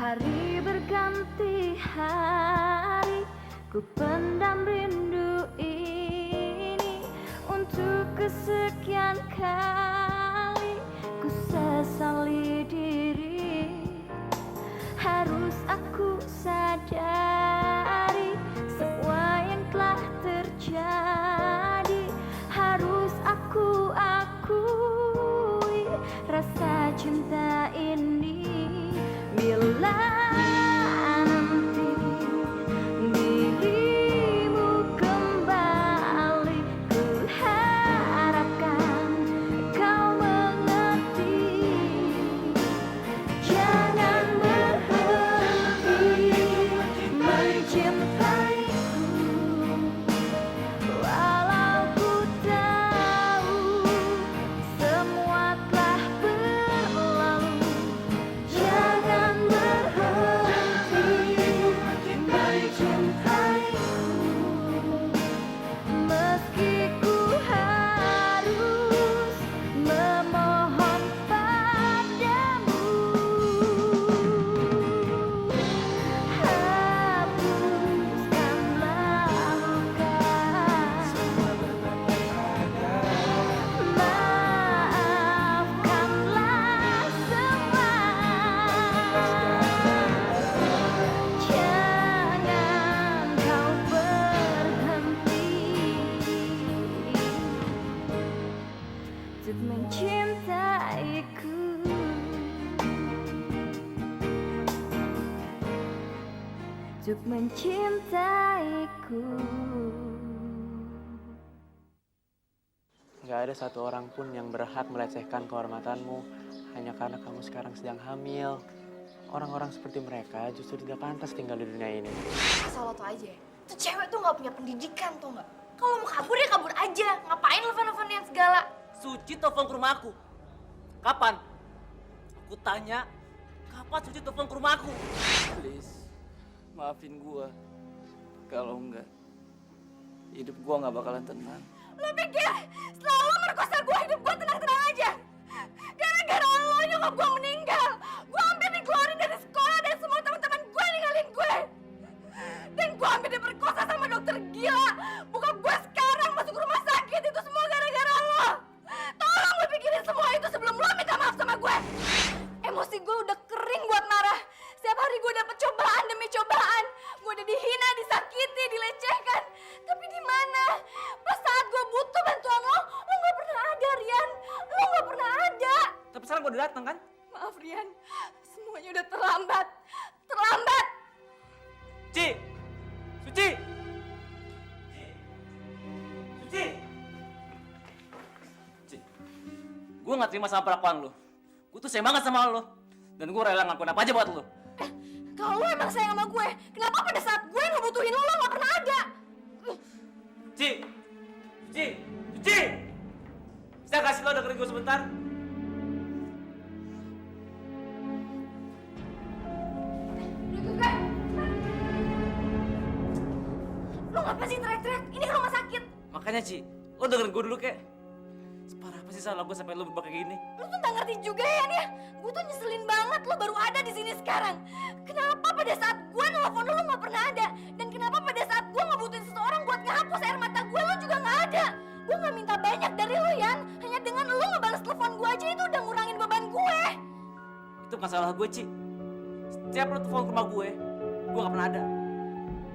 Hari berganti hari, ku pendam rindu ini. Untuk kesekian kali, ku sesali diri. Harus aku sadari semua yang telah terjadi. Harus aku akui rasa cinta ini. Bila nanti dirimu kembali, ku harapkan kau mengerti. Jangan berhenti mencintaiku, walau ku tahu semua telah berlalu. Jangan berhenti mencintaiku, meski ku harus memohon padamu. Hapuskanlah luka, maafkanlah semua. Jangan kau berhenti untuk mencintaiku. Untuk mencintaiku. Gak ada satu orang pun yang berhak melecehkan kehormatanmu hanya karena kamu sekarang sedang hamil. Orang-orang seperti mereka justru tidak pantas tinggal di dunia ini. Asal lo tau aja ya, tuh cewek tuh gak punya pendidikan tau gak? Kalau mau kabur ya kabur aja, ngapain nelfon-nelfonian segala? Suci telepon ke rumah aku. Kapan? Aku tanya, kapan Suci telepon ke rumah aku? Please, maafin gua. Kalau enggak, hidup gua nggak bakalan tenang. Lo pikir setelah lo merkosa gue, hidup gue tenang-tenang aja? Gara-gara lo nyokap gue meninggal, gue hampir dikeluarin dari sekolah dan semua teman-teman gue ninggalin gue. Dan gue hampir diperkosa sama dokter gila. Bukan gue sekarang masuk rumah sakit, itu semua gara-gara lo. Tolong lo pikirin semua itu sebelum lo minta maaf sama gue. Emosi gue udah kering buat marah. Setiap hari gue dapet cobaan demi cobaan. Gue udah dihina, disakiti, dilecehkan. Tapi di mana? Pas saat gue butuh bantuan lo nggak pernah ada, Rian. Lo nggak pernah ada. Tapi sekarang gua udah datang kan? Maaf, Rian. Semuanya udah terlambat. Terlambat. Suci! Suci! Suci! Suci! Gua nggak terima sama perlakuan lo. Gua tuh sayang banget sama lo. Dan gua rela ngelakuin apa aja buat lo. Kalau lo emang sayang sama gue, kenapa pada saat gue ngebutuhin lo nggak pernah ada? Suci! Suci! Suci! Bisa kasih lo dengerin gue sebentar? Lo ngapa sih teriak-teriak? Ini kan rumah sakit. Makanya Ci, lo dengerin gue dulu kek. Separah apa sih salah gue sampai lo berubah kayak gini? Lo tuh nggak ngerti juga ya, nih. Gue tuh nyeselin banget lo baru ada di sini sekarang. Kenapa pada saat gue nelfon lo nggak pernah ada? Dan kenapa pada saat gue ngebutuhin seseorang buat ngehapus air mata gue, lo juga nggak ada? Gue nggak minta banyak dari lo, Yan. Hanya dengan lo ngebales telepon gue aja itu udah ngurangin beban gue. Itu bukan salah gue, Ci. Setiap lo telepon ke rumah gue nggak pernah ada.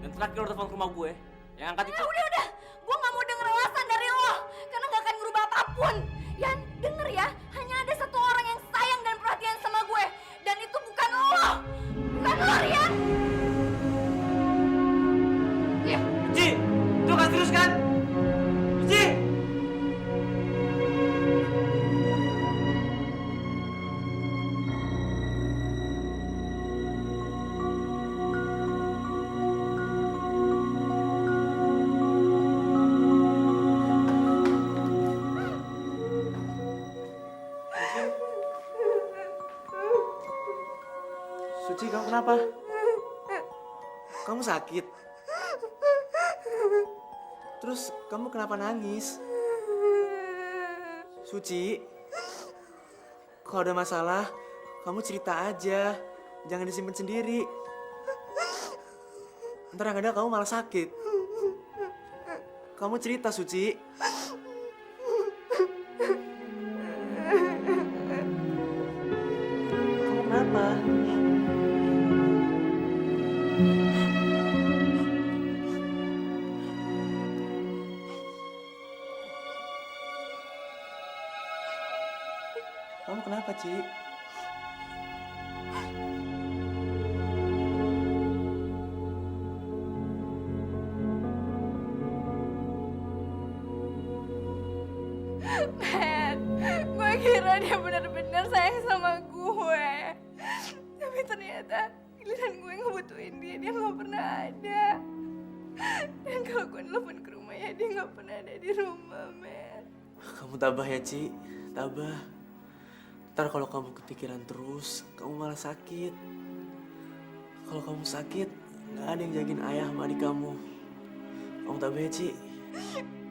Dan terakhir lo telepon ke rumah gue, yang angkat itu... Udah. Gue nggak mau denger alasan dari lo. Karena nggak akan ngerubah apapun. Yan, denger ya. Hanya ada satu orang yang sayang dan perhatian sama gue. Dan itu bukan lo. Bukan lo, Rian. Iya, Ci! Itu kan serius kan? Ci! Suci, kamu kenapa? Kamu sakit? Terus kamu kenapa nangis? Suci, kalau ada masalah, kamu cerita aja. Jangan disimpan sendiri. Ntar yang ada kamu malah sakit. Kamu cerita, Suci. Kamu kenapa? Kamu kenapa, Ci? Men, gue kira dia benar-benar sayang sama gue. Tapi ternyata giliran gue ngebutuhin dia nggak pernah ada. Dan kalau gue nelfon ke rumahnya, dia nggak pernah ada di rumah, men. Kamu tabah ya, Ci. Tabah. Ntar kalau kamu kepikiran terus, kamu malah sakit. Kalau kamu sakit, nggak ada yang jagain ayah sama adik kamu. Kamu tabah ya, Ci.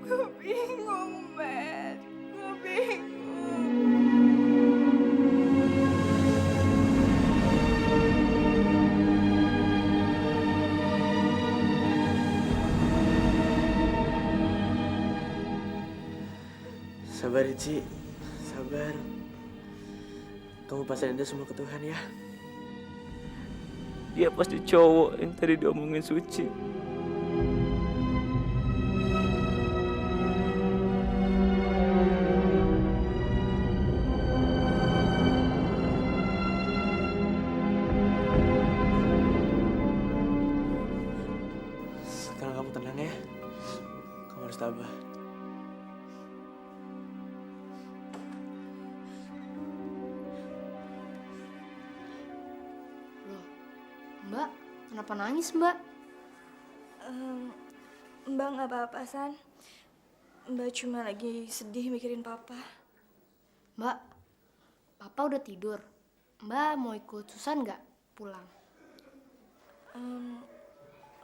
Gue bingung, men. Gue bingung. Sabar ya, Ci. Sabar. Kamu pasrahin aja semua ke Tuhan ya. Dia pasti cowok yang tadi diomongin Suci. Sekarang kamu tenang ya. Kamu harus tabah. Loh, Mbak, kenapa nangis, Mbak? Mbak nggak apa-apa, San. Mbak cuma lagi sedih mikirin papa. Mbak, Papa udah tidur. Mbak mau ikut Susan nggak pulang?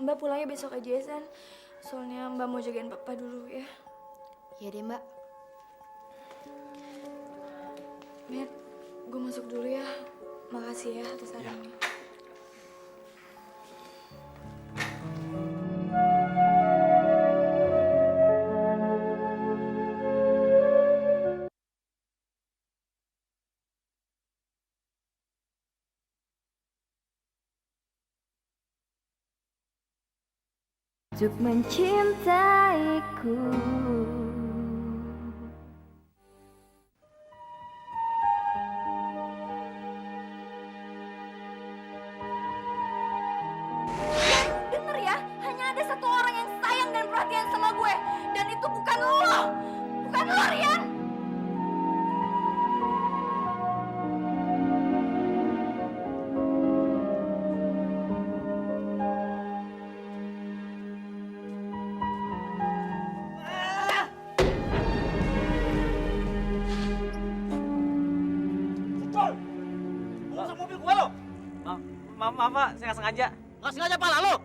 Mbak pulangnya besok aja ya, San. Soalnya Mbak mau jagain papa dulu ya. Iya deh, Mbak. Met, gue masuk dulu ya. Makasih ya atas sarannya. Untuk mencintaiku. Dengar ya, hanya ada satu orang yang sayang dan perhatian sama gue. Dan itu bukan lo. Bukan lo, Rian. Masuk mobil gua lo. Maaf Pak, saya nggak sengaja. Nggak sengaja Pak, lalu.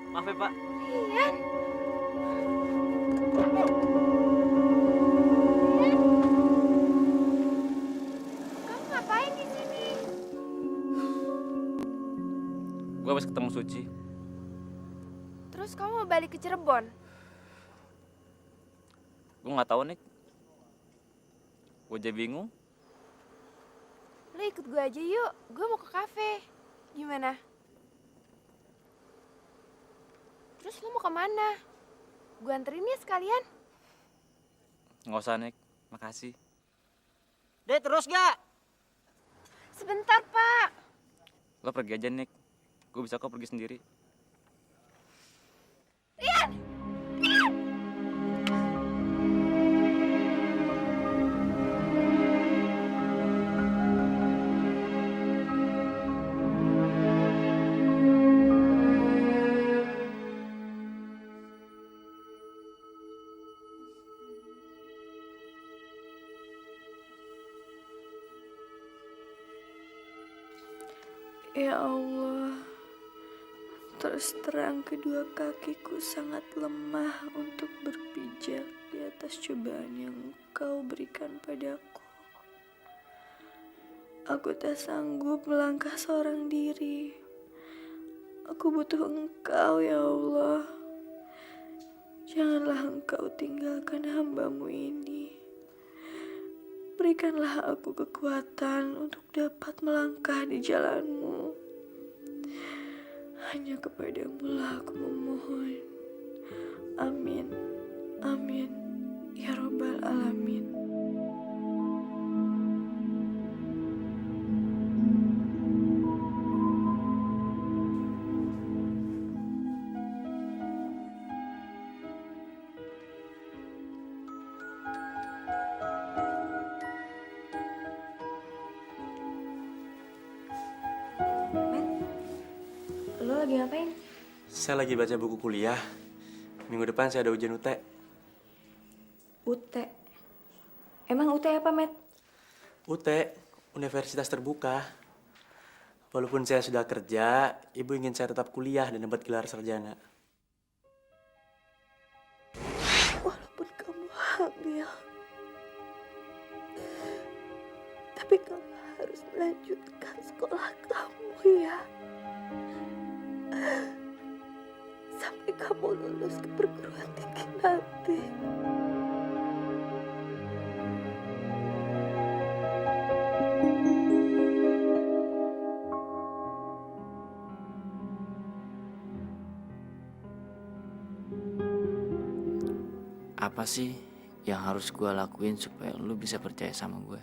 Maaf ya Pak. Rian. Kamu ngapain di sini? Gua habis ketemu Suci. Terus kamu mau balik ke Cirebon? Gua nggak tahu nih. Gua jadi bingung. Lo ikut gue aja yuk, gue mau ke kafe. Gimana? Terus lo mau kemana? Gue anterin ya sekalian. Nggak usah Nek, makasih. Dek terus gak? Sebentar, Pak. Lo pergi aja Nek. Gue bisa kok pergi sendiri. Ya Allah, terus terang kedua kakiku sangat lemah untuk berpijak di atas cobaan yang Engkau berikan padaku. Aku tak sanggup melangkah seorang diri. Aku butuh Engkau, ya Allah. Janganlah Engkau tinggalkan hamba-Mu ini. Berikanlah aku kekuatan untuk dapat melangkah di jalan-Mu. Hanya kepadamu lah aku memohon. Amin. Amin. Ya Rabbal Alamin. Lo lagi ngapain? Saya lagi baca buku kuliah. Minggu depan saya ada ujian UT. UT. Emang UT apa, Met? UT, Universitas Terbuka. Walaupun saya sudah kerja, ibu ingin saya tetap kuliah dan dapat gelar sarjana. Walaupun kamu hamil, tapi kamu harus melanjutkan sekolah kamu ya. Sampai kamu lulus ke perguruan tinggi nanti. Apa sih yang harus gue lakuin supaya lu bisa percaya sama gue?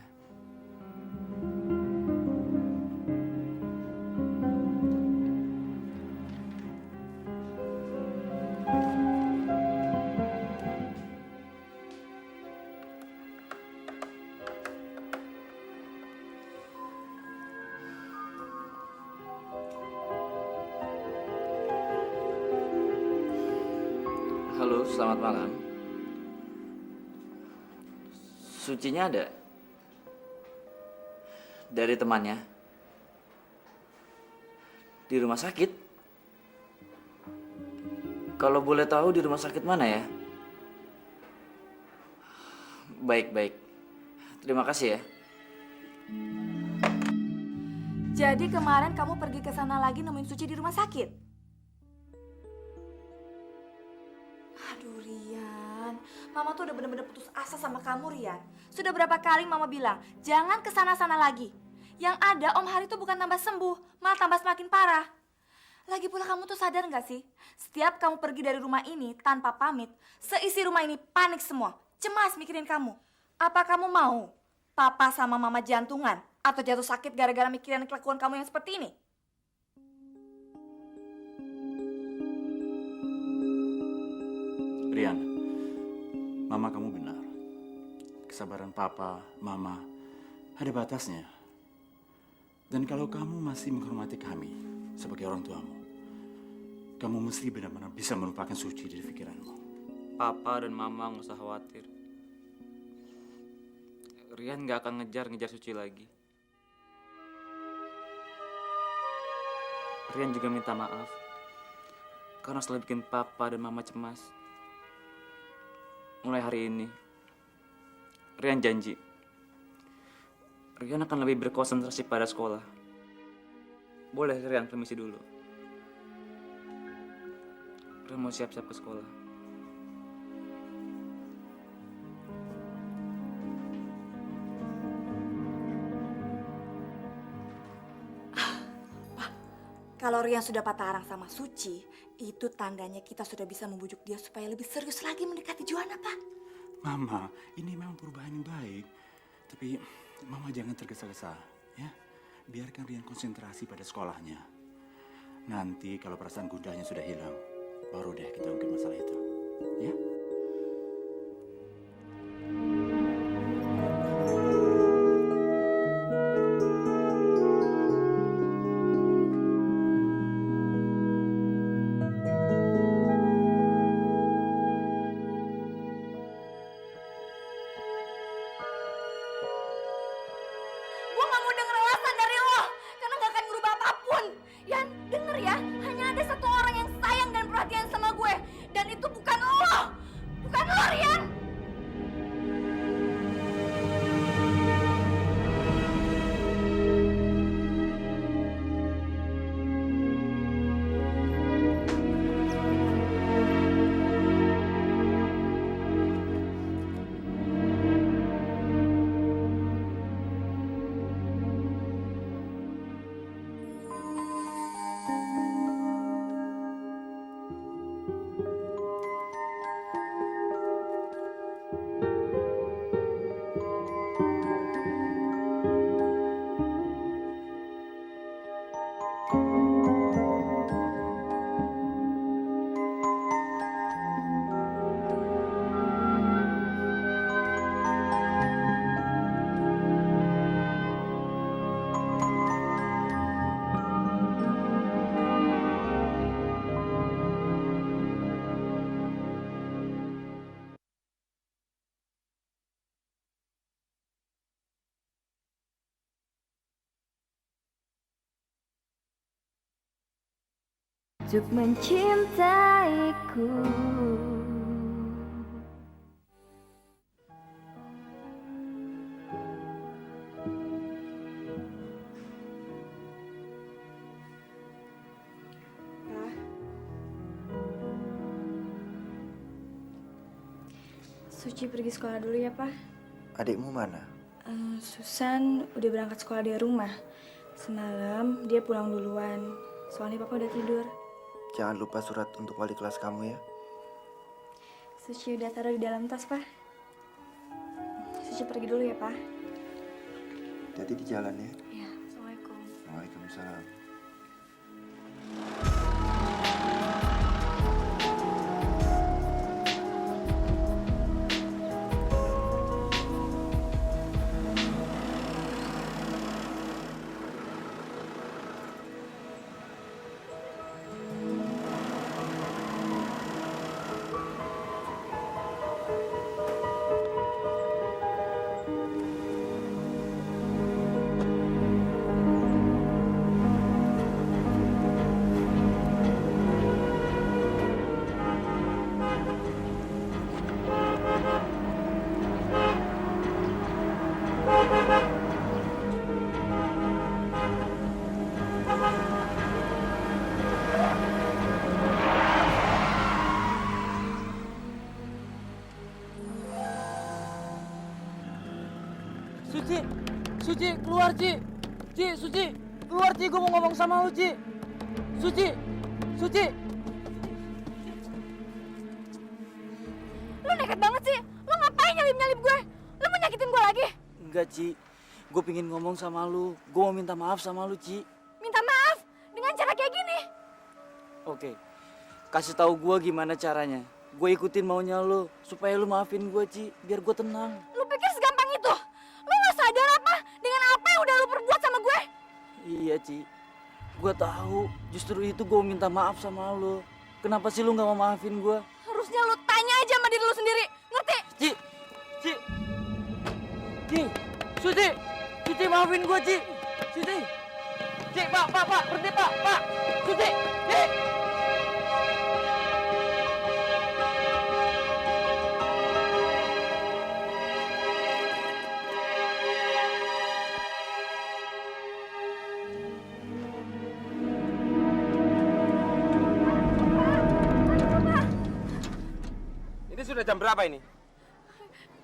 Halo, selamat malam. Sucinya ada? Dari temannya? Di rumah sakit? Kalau boleh tahu di rumah sakit mana ya? Baik. Terima kasih ya. Jadi kemarin kamu pergi ke sana lagi nemuin Suci di rumah sakit? Aduh Rian, Mama tuh udah bener-bener putus asa sama kamu Rian. Sudah berapa kali Mama bilang, jangan ke sana-sana lagi. Yang ada Om Hari tuh bukan tambah sembuh, malah tambah semakin parah. Lagi pula kamu tuh sadar gak sih? Setiap kamu pergi dari rumah ini tanpa pamit, seisi rumah ini panik semua, cemas mikirin kamu. Apa kamu mau Papa sama Mama jantungan atau jatuh sakit gara-gara mikirin kelakuan kamu yang seperti ini? Rian, Mama kamu benar. Kesabaran Papa, Mama, ada batasnya. Dan kalau kamu masih menghormati kami sebagai orang tuamu, kamu mesti benar-benar bisa melupakan Suci dari pikiranmu. Papa dan Mama nggak usah khawatir. Rian nggak akan ngejar Suci lagi. Rian juga minta maaf karena selalu bikin Papa dan Mama cemas. Mulai hari ini, Rian janji, Rian akan lebih berkonsentrasi pada sekolah. Boleh Rian permisi dulu. Rian mau siap-siap ke sekolah. Kalau Rian sudah patah arang sama Suci, itu tandanya kita sudah bisa membujuk dia supaya lebih serius lagi mendekati Juana, Pak. Mama, ini memang perubahan yang baik. Tapi Mama jangan tergesa-gesa, ya. Biarkan Rian konsentrasi pada sekolahnya. Nanti kalau perasaan gundahnya sudah hilang, baru deh kita ungkit masalah itu, ya. Gue gak mau denger alasan dari lo, karena gak akan ngubah apapun. Yan, denger ya, hanya ada satu orang yang sayang dan perhatian sama gue. Dan itu bukan lo. Bukan lo, Rian. untuk mencintaiku. Suci pergi sekolah dulu ya, Pak. Adikmu mana? Susan udah berangkat sekolah dari rumah. Semalam dia pulang duluan. Soalnya Papa udah tidur. Jangan lupa surat untuk wali kelas kamu ya. Suci udah taruh di dalam tas, Pak. Suci pergi dulu ya, Pak. Hati-hati di jalan ya. Iya, Assalamualaikum. Waalaikumsalam. Suci, Suci, keluar, Ci. Suci, keluar, Ci. Gue mau ngomong sama lu, Ci. Suci. Lu nekat banget sih. Lu ngapain nyalip-nyalip gue? Lu mau nyakitin gue lagi? Enggak, Ci. Gue pingin ngomong sama lu. Gue mau minta maaf sama lu, Ci. Minta maaf dengan cara kayak gini. Oke, kasih tahu gue gimana caranya. Gue ikutin maunya lu supaya lu maafin gue, Ci. Biar gue tenang. Lu pikir segampang itu? Lu gak sadar apa dengan apa yang udah lu perbuat sama gue? Iya, Ci. Gue tahu. Justru itu gue minta maaf sama lu. Kenapa sih lu nggak mau maafin gue? Harusnya lu tanya aja sama diri lu sendiri. Ngerti? Ci, Suci, maafin gue, Ci. Suci, Pak, berhenti, Pak, Suci, Ci. Ini sudah jam berapa ini?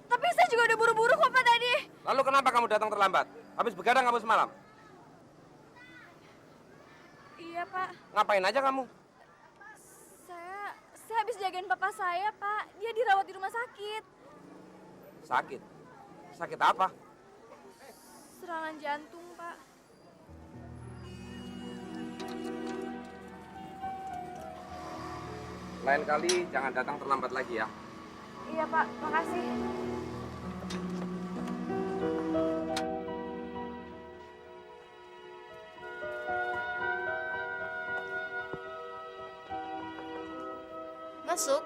Tapi saya juga udah buru-buru kok Pak tadi. Lalu kenapa kamu datang terlambat? Habis begadang kamu semalam? Iya Pak. Ngapain aja kamu? Saya habis jagain papa saya Pak. Dia dirawat di rumah sakit. Sakit? Sakit apa? Serangan jantung Pak. Lain kali jangan datang terlambat lagi ya. Iya Pak, makasih. Masuk.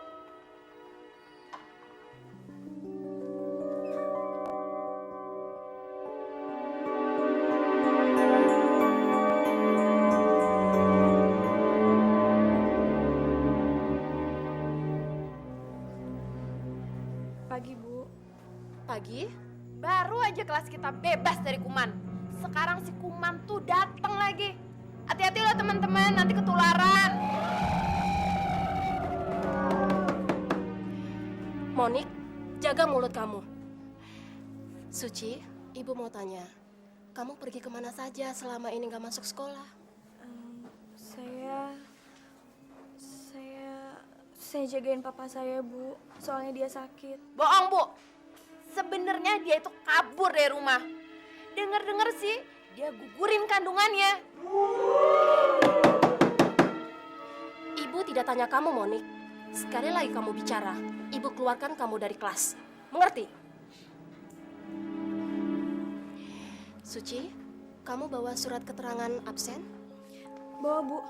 Pagi, Bu. Pagi, baru aja kelas kita bebas dari kuman. Sekarang si kuman tuh datang lagi. Hati-hati loh teman-teman, nanti ketularan. Monik, jaga mulut kamu. Suci, ibu mau tanya, kamu pergi kemana saja selama ini gak masuk sekolah? Saya jagain papa saya, Bu. Soalnya dia sakit. Bohong, Bu. Sebenarnya dia itu kabur dari rumah. Dengar-dengar sih, dia gugurin kandungannya. Ibu tidak tanya kamu, Monik. Sekali lagi kamu bicara, ibu keluarkan kamu dari kelas. Mengerti? Suci, kamu bawa surat keterangan absen? Bawa, Bu.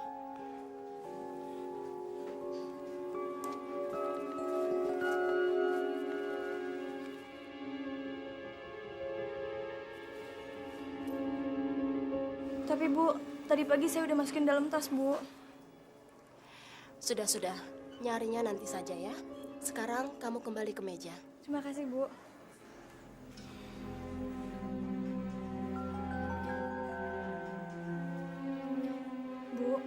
Tapi Bu, tadi pagi saya udah masukin dalam tas, Bu. Sudah, nyarinya nanti saja ya. Sekarang kamu kembali ke meja. Terima kasih, Bu. Bu,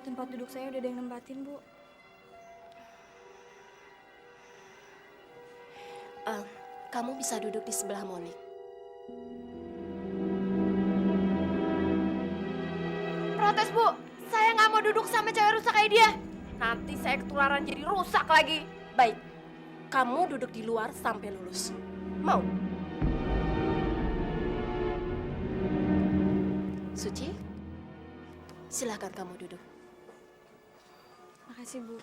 tempat duduk saya udah ada yang nempatin, Bu. Kamu bisa duduk di sebelah Monik. Protes, Bu. Saya nggak mau duduk sama cewek rusak kayak dia. Nanti saya ketularan jadi rusak lagi. Baik, kamu duduk di luar sampai lulus. Mau? Suci, silahkan kamu duduk. Makasih, Bu.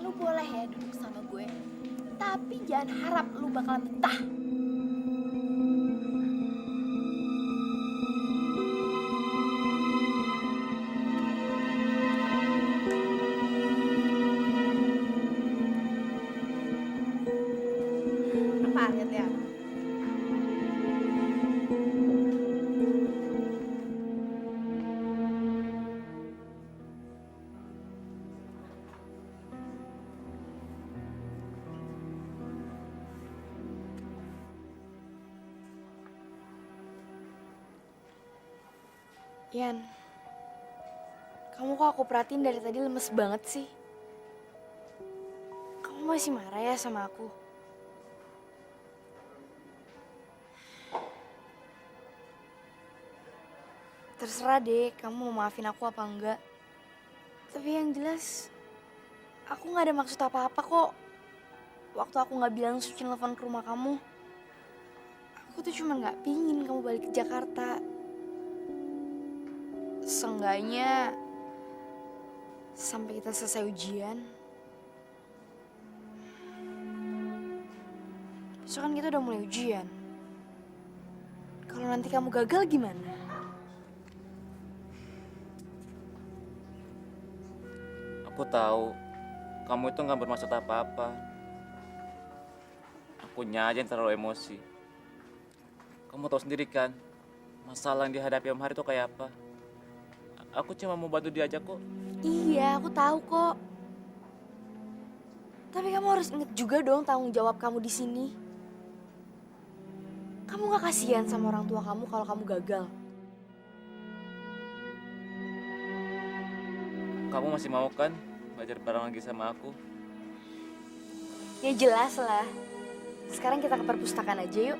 Lu boleh ya duduk sama gue. Tapi jangan harap lu bakalan betah. Apa ya? Yan, kamu kok aku perhatiin dari tadi lemes banget sih? Kamu masih marah ya sama aku? Terserah deh, kamu mau maafin aku apa enggak. Tapi yang jelas, aku gak ada maksud apa-apa kok. Waktu aku gak bilang Suci nelfon ke rumah kamu, aku tuh cuma gak pingin kamu balik ke Jakarta. Seenggaknya sampai kita selesai ujian. Besok kan kita udah mulai ujian. Kalau nanti kamu gagal gimana? Aku tahu kamu itu nggak bermaksud apa-apa. Akunya aja yang terlalu emosi. Kamu tahu sendiri kan, masalah yang dihadapi Om Hari itu kayak apa. Aku cuma mau bantu dia aja kok. Iya, aku tahu kok. Tapi kamu harus inget juga dong tanggung jawab kamu di sini. Kamu gak kasihan sama orang tua kamu kalau kamu gagal. Kamu masih mau kan belajar bareng lagi sama aku? Ya jelas lah. Sekarang kita ke perpustakaan aja yuk.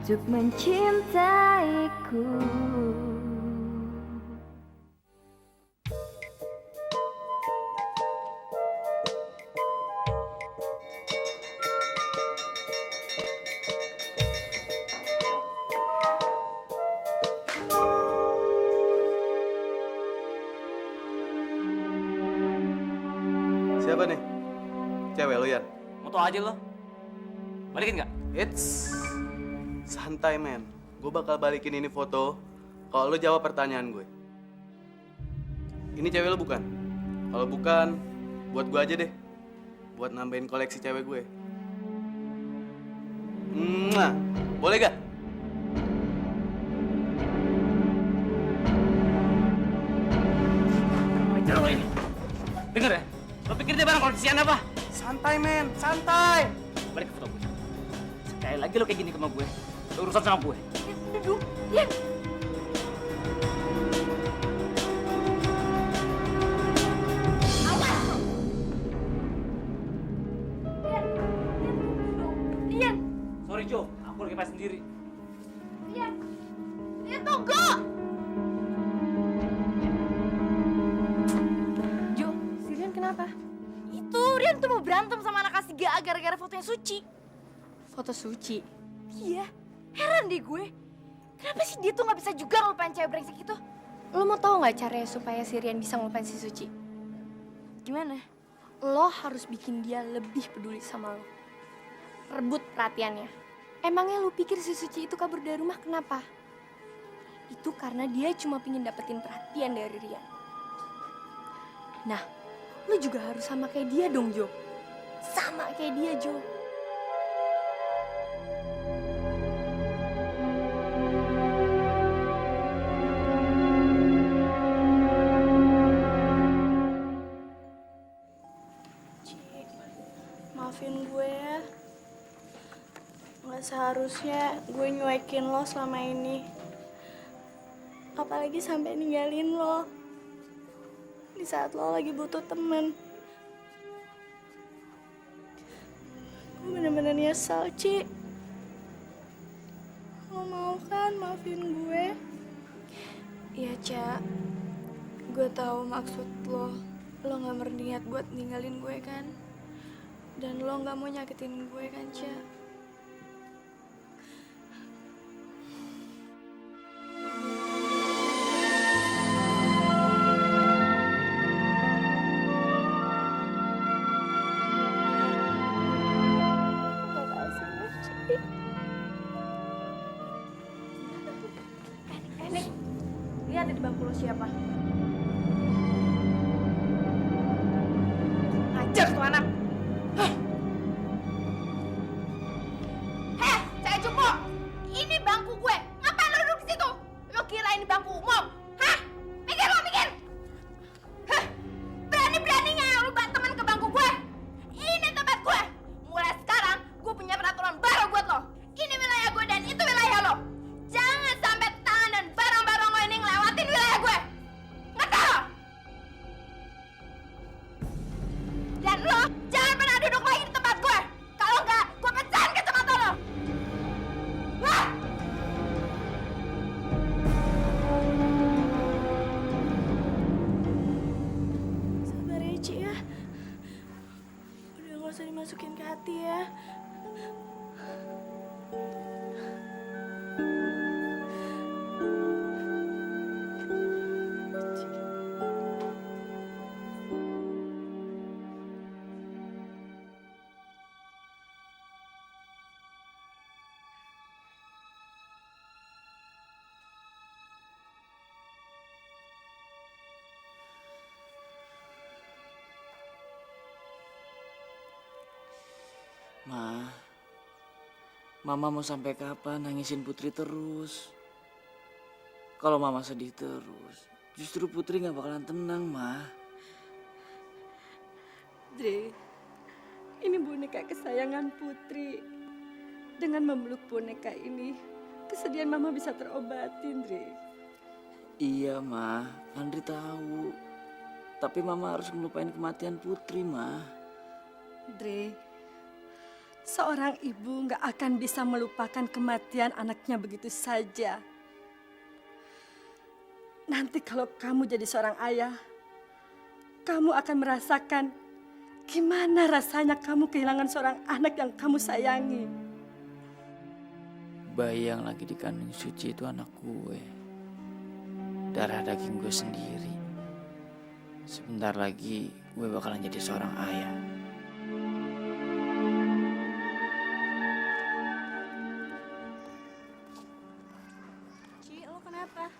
Untuk mencintaiku. Siapa nih? Cewek lo, Yan? Mau tau aja lo? Balikin nggak? It's santai, men. Gue bakal balikin ini foto kalau lo jawab pertanyaan gue. Ini cewek lo bukan? Kalau bukan, buat gue aja deh. Buat nambahin koleksi cewek gue. Boleh gak? Dengar ya? Lo pikir dia barang koleksian apa? Santai, men. Santai. Balik ke foto gue. Sekali lagi lo kayak gini sama gue, lo urusan sama gue. Duduk, Yan. Awas lo. Yan, Sorry Jo, aku lagi pas sendiri. Yan, tunggu. Jo, si Rian kenapa? Itu Rian tuh mau berantem sama anak kelas 3 gara-gara fotonya Suci. Foto Suci. Iya, heran deh gue. Kenapa sih dia tuh gak bisa juga ngelupain cewek brengsek itu? Lo mau tahu nggak caranya supaya si Rian bisa ngelupain si Suci? Gimana? lo harus bikin dia lebih peduli sama lo. Rebut perhatiannya. Emangnya lo pikir si Suci itu kabur dari rumah kenapa? Itu karena dia cuma pingin dapetin perhatian dari Rian. Nah, lo juga harus sama kayak dia dong, Jo. Sama kayak dia, Jo. Maafin gue ya. Nggak seharusnya gue nyuekin lo selama ini. Apalagi sampai ninggalin lo. Di saat lo lagi butuh temen. Gue bener-bener nyesel, Ci. Lo mau kan maafin gue? Iya, Ca. Gue tahu maksud lo. Lo gak berniat buat ninggalin gue kan? Dan lo gak mau nyakitin gue kan, Ca? Makasih ya, Ci. Nik, lihat di bangku lo siapa? Ngajar tuh anak. Heh, saya cupu. Ini bangku gue. Ngapain lo duduk di situ? Lo kira ini bangku umum? Hah? Mikir lo, mikir. Heh, berani-beraninya lo bawa teman ke bangku gue. Ini tempat gue. Mulai sekarang, gue punya peraturan baru buat lo. Ini wilayah gue dan itu wilayah lo. Jangan sampai tangan dan barang-barang lo ini ngelewatin wilayah gue. Ngerti lo? Dan lo jangan pernah duduk lagi di tempat gue. Kalau enggak, gue pecahin kacamata lo. Wah! Sabar ya, Ci ya. Udah gak usah dimasukin ke hati ya. Mama mau sampai kapan nangisin Putri terus? Kalau Mama sedih terus, justru Putri nggak bakalan tenang, Ma. Dre, ini boneka kesayangan Putri. Dengan memeluk boneka ini, kesedihan Mama bisa terobatin, Dre. Iya, Ma. Andri tahu. Tapi Mama harus ngelupain kematian Putri, Ma. Dre, seorang ibu nggak akan bisa melupakan kematian anaknya begitu saja. Nanti kalau kamu jadi seorang ayah, kamu akan merasakan gimana rasanya kamu kehilangan seorang anak yang kamu sayangi. Bayi yang lagi dikandung Suci itu anak gue. Darah daging gue sendiri. Sebentar lagi gue bakalan jadi seorang ayah. Ci, lo kenapa?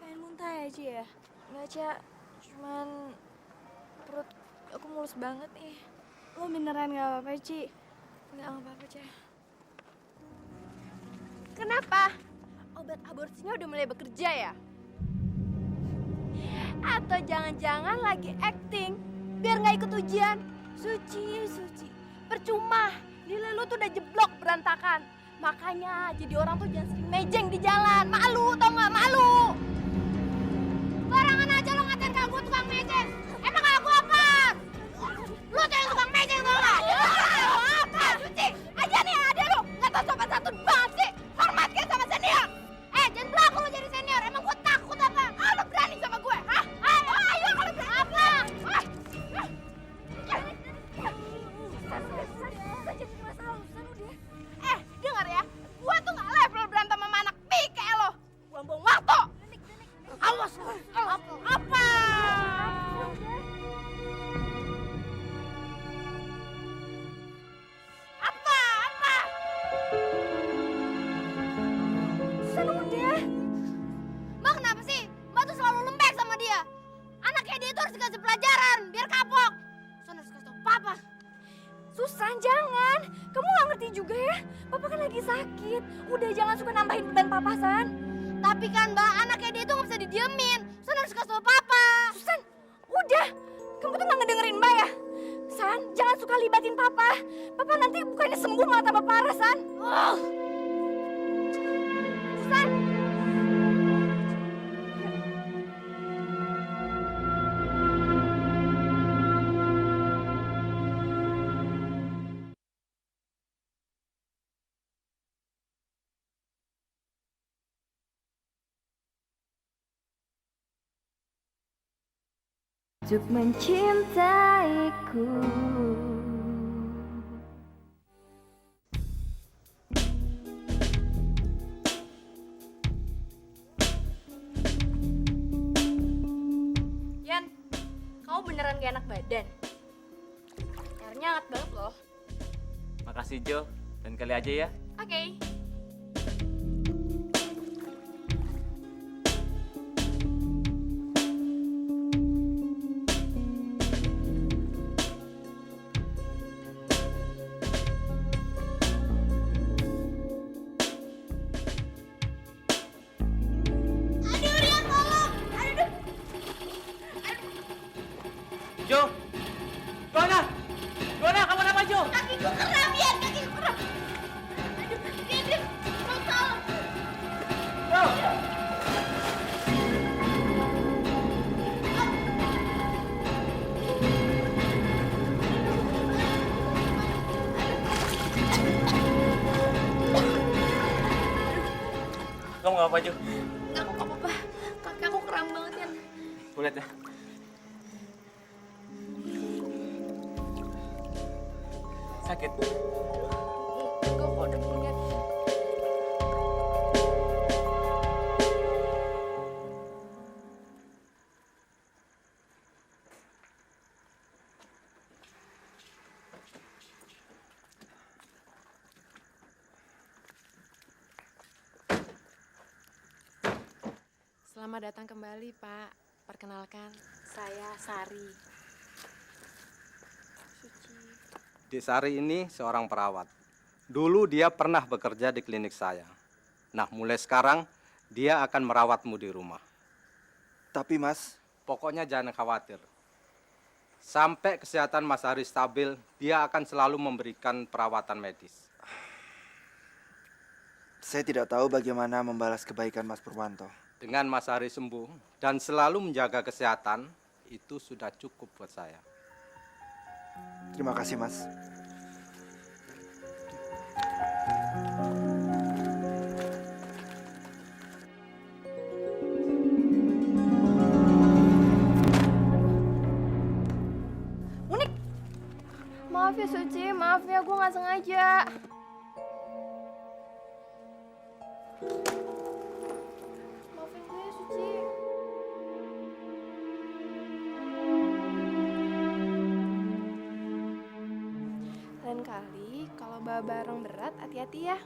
Pengen muntah ya, Ci ya? Enggak, Ca. Cuman perut aku mulus banget nih. Lo beneran gak apa-apa, Ci? Enggak apa-apa, Ca. Kenapa? Obat aborsinya udah mulai bekerja ya? Atau jangan-jangan lagi acting biar nggak ikut ujian? Suci, Suci, percuma. Nilai lu tuh udah jeblok berantakan. Makanya jadi orang tuh jangan sering mejeng di jalan. Malu, tau nggak? Malu. Barangan aja lo ngatain kalau gue tukang mejeng. Emang aku apa? Lu tuh yang tukang mejeng tau nggak? Apa? Suci, aja nih ada lu. Nggak tau sopan santun banget sih. Hormatkan sama senior. Jangan berlaku lu jadi senior. Emang gue takut apa? Lo berani sama gue? Hah? Ayo kalau berani apa? Dengar ya. Gue tuh nggak level berantem sama anak pi kayak lo. Susan, jangan. Kamu gak ngerti juga ya. Papa kan lagi sakit. Udah jangan suka nambahin beban Papa, San. Tapi kan Mbak, anaknya dia itu nggak bisa didiemin. Susan harus kasih tau Papa. Susan, udah. Kamu tuh gak ngedengerin Mbak ya? San, jangan suka libatin Papa. Papa nanti bukannya sembuh malah tambah parah, San. Susan. Untuk mencintaiku. Yan, kamu beneran gak enak badan? Airnya hangat banget loh. Makasih Jo, dan kali aja ya. Oke. Jo! Joanna! Joanna, kamu kenapa Jo? Kakiku kram, Yan, kakiku kram. Aduh, Dia, mau tolong. Jo! Kamu nggak apa Jo? Enggak kok apa-apa. Kaki aku kram banget, Yan. Gue liat ya. Sakit. Enggak kok, udah punya. Selamat datang kembali, Pak. Perkenalkan, saya Sari. Dek Sari ini seorang perawat. Dulu dia pernah bekerja di klinik saya. Nah, mulai sekarang dia akan merawatmu di rumah. Tapi Mas, Pokoknya jangan khawatir. Sampai kesehatan Mas Hari stabil, dia akan selalu memberikan perawatan medis. saya tidak tahu bagaimana membalas kebaikan Mas Purwanto. Dengan Mas Hari sembuh dan selalu menjaga kesehatan, itu sudah cukup buat saya. Terima kasih Mas. Unik. Maaf ya Suci, maaf ya gue nggak sengaja. Maafin gue ya Suci. Lain kali kalau bawa barang berat hati-hati ya.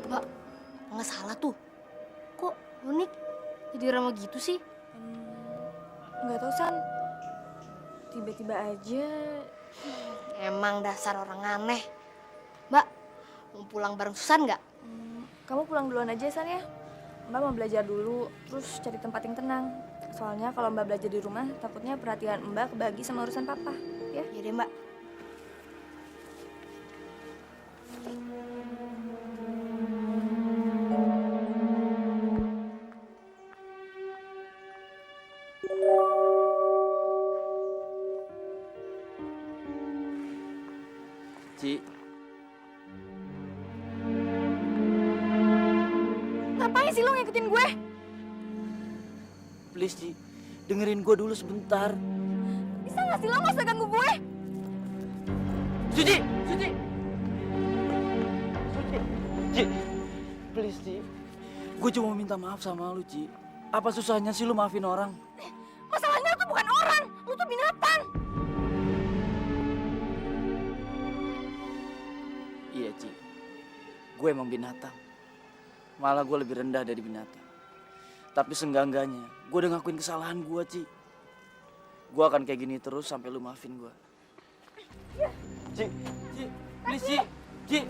Mbak, nggak salah tuh. Kok Unik jadi ramah gitu sih? Nggak tahu San. Tiba-tiba aja. Emang dasar orang aneh. Mbak, mau pulang bareng Susan nggak? Kamu pulang duluan aja San ya. Mbak mau belajar dulu, terus cari tempat yang tenang. Soalnya kalau Mbak belajar di rumah, takutnya perhatian Mbak kebagi sama urusan Papa. Ya? Iya deh Mbak. Ci, Ngapain sih lo ngikutin gue? please Ci, dengerin gue dulu sebentar. Bisa nggak sih lo nggak usah ganggu gue? Suci, Suci, Suci, Ci, please Ci, gue cuma mau minta maaf sama lu Ci. Apa susahnya sih lu maafin orang? Masalahnya tuh bukan orang, lo tuh binatang. gue emang binatang. Malah gue lebih rendah dari binatang. Tapi seenggak-enggaknya gue udah ngakuin kesalahan gue, Ci. Gue akan kayak gini terus sampai lu maafin gue. Ci, please, Ci.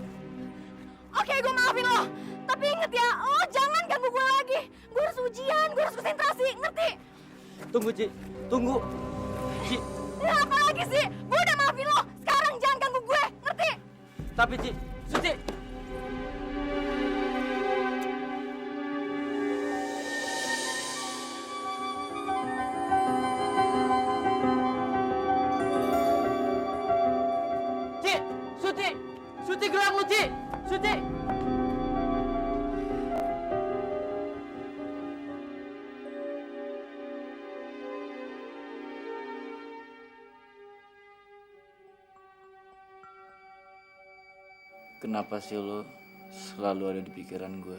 Oke, gue maafin lo. Tapi inget ya, lo jangan ganggu gue lagi. Gue harus ujian, gue harus konsentrasi, ngerti? Tunggu, Ci. Tunggu. Ci. Ya, apa lagi sih? Gue udah maafin lo. Sekarang jangan ganggu gue, ngerti? Tapi, Ci. Suci. Ci, Suci. Suci, gerak lu, Ci. Suci. Kenapa sih lo selalu ada di pikiran gue?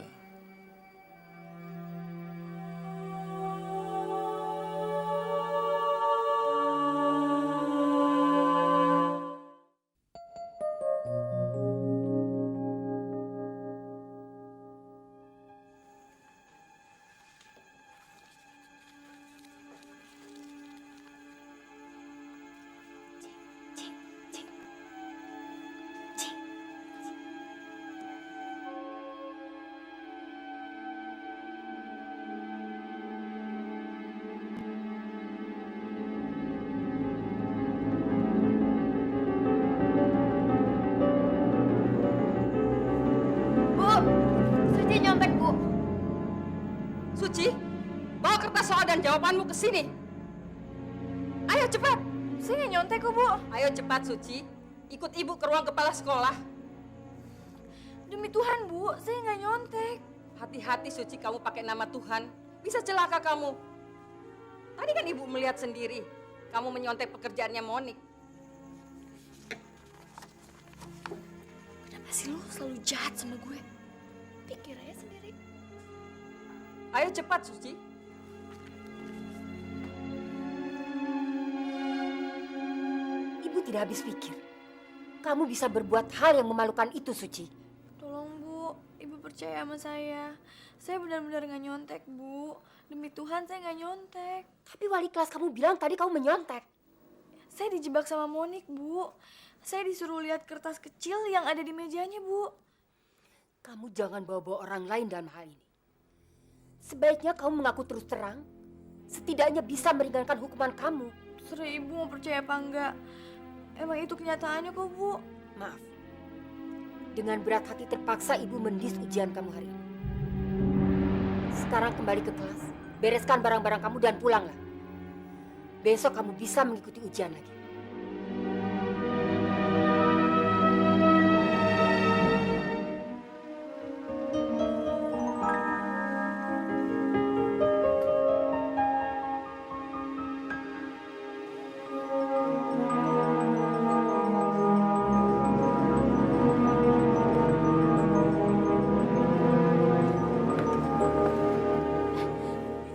Bu, Suci nyontek, Bu. Suci, bawa kertas soal dan jawabanmu ke sini. Ayo cepat. Saya nggak nyontek kok, Bu. Ayo cepat, Suci. Ikut ibu ke ruang kepala sekolah. Demi Tuhan, Bu, saya nggak nyontek. Hati-hati, Suci, kamu pakai nama Tuhan. Bisa celaka kamu. Tadi kan ibu melihat sendiri. Kamu menyontek pekerjaannya Monik. Kenapa sih lo selalu jahat sama gue? Pikir aja sendiri. Ayo cepat, Suci. Ibu tidak habis pikir. Kamu bisa berbuat hal yang memalukan itu, Suci. Tolong, Bu. Ibu percaya sama saya. Saya benar-benar nggak nyontek, Bu. Demi Tuhan, saya nggak nyontek. Tapi wali kelas kamu bilang tadi kamu menyontek. Saya dijebak sama Monik, Bu. Saya disuruh lihat kertas kecil yang ada di mejanya, Bu. Kamu jangan bawa-bawa orang lain dalam hal ini. Sebaiknya kamu mengaku terus terang. Setidaknya bisa meringankan hukuman kamu. Terserah Ibu mau percaya apa enggak. Emang itu kenyataannya kok, Bu. Maaf. Dengan berat hati terpaksa ibu mendis ujian kamu hari ini. Sekarang kembali ke kelas. Bereskan barang-barang kamu dan pulanglah. Besok kamu bisa mengikuti ujian lagi.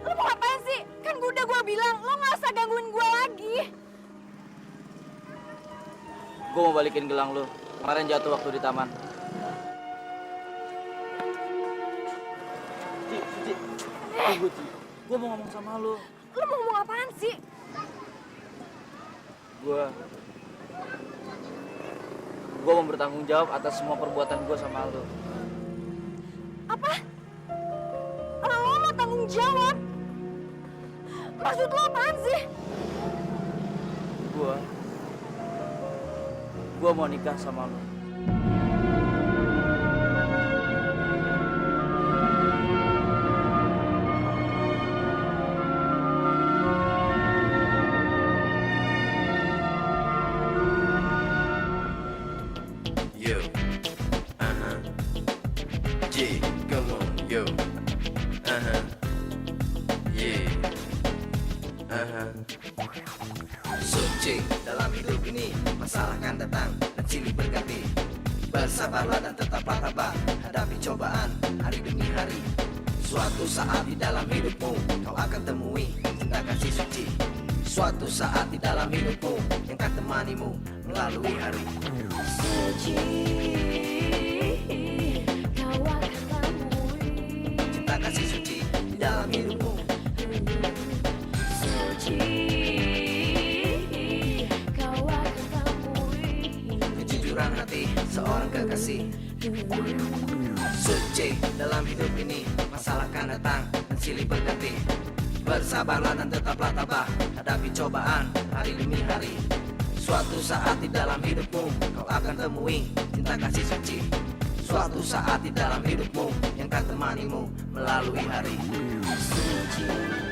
Lo mau ngapain sih? Kan udah gue bilang, lo nggak usah gangguin gue lagi. Gue mau balikin gelang lu. Kemarin jatuh waktu di taman. Ci, Suci. Tunggu, Ci. Gue mau ngomong sama lu. Lo mau ngomong apaan sih? Gue mau bertanggung jawab atas semua perbuatan gue sama lu. Apa? Lo mau tanggung jawab? Maksud lo apaan sih? Gue mau nikah sama lu. Yo, G, come on, yo, yeah, Suci, dalam hidup ini masalah kan datang dan silih berganti. Bersabarlah dan tetaplah tabah, hadapi cobaan hari demi hari. Suatu saat di dalam hidupmu kau akan temui cinta kasih suci. Suatu saat di dalam hidupmu yang akan temanimu melalui hari. Suci, kekasih. Suci dalam hidup ini, masalah kan datang dan silih berganti. Bersabarlah dan tetaplah tabah, hadapi cobaan hari demi hari. Suatu saat di dalam hidupmu kau akan temui cinta kasih suci. Suatu saat di dalam hidupmu yang akan temanimu melalui hari. Suci.